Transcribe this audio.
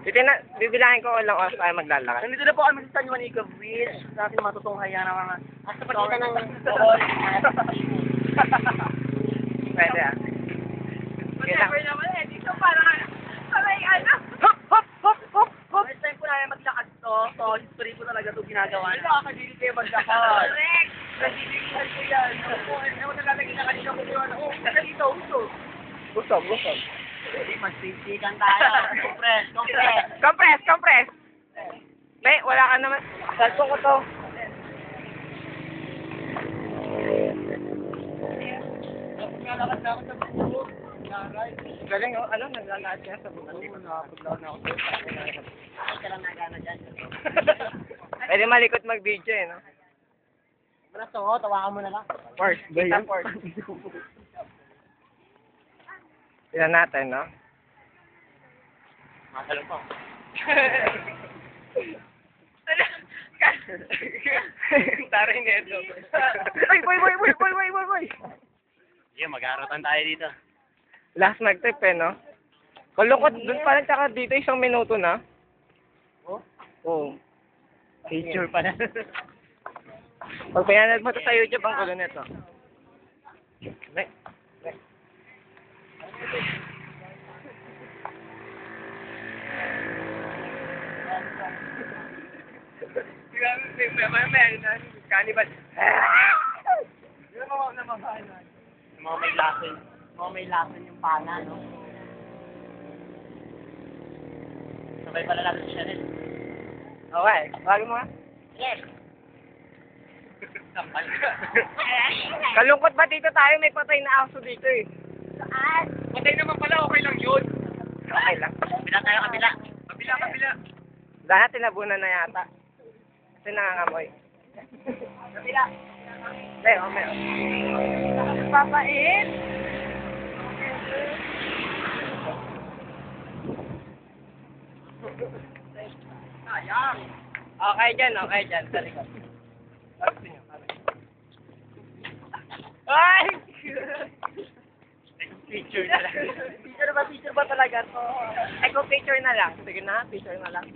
Bibilangin ko lang oras tayo maglalakad. Nandito na po kami sa San Juanico Beach. Sa ating matutunghayan ng mga... At sa pagkita ng Pwede ah. Whatever naman eh. Dito parang ano. Hop! Hop! Hop! Hop! Hop! First time po namin maglakad to. So, history po talaga ito ginagawa. Nakakagili kayo maglakad. Correct. Nagigilihan ko yan. Ewan na lalagyan na kanina ko yun. Oh, dito, gusto. Busog. magsiksikan tayo. Compress, compress. Compress! May, wala ka naman. Salpo ko to. Nalakad na ako sa buko. Galing oh, ano, naglalakad siya sa buko. Nakapaglaw na ako. Ito lang nagana dyan. Pwede malikot mag-video eh, no? Braso, tawakan mo na lang. First, kita first. Tignan natin, no? Masalong po. Taray neto. Ay, boy! Yeah, mag-aaratan tayo dito. Last nag-trip eh, no? Kalungkot, dun pa lang tsaka dito 1 minuto na. Oh? Oo. Picture pa na. Pag pinanood mo to sa YouTube, ang gulo nito. May. Cannibal. Mga may lason. Mga may lason yung pana, no? Sabay pala natin siya rin. Okay, wagi mo nga. Yes! Kalungkot ba dito tayo? May patay na aso dito eh. Saan? Patay naman pala, okay lang yun. Okay lang. Kabila tayo, kabila. Kabila. Lahat tinabunan na yata. Kasi nangangamoy. Kabila. Meron. Papait. Sayang. Okay dyan. Sa likod. Ay! Picture na lang. Picture ba talaga to? Eco picture na lang. Sige na, picture na lang.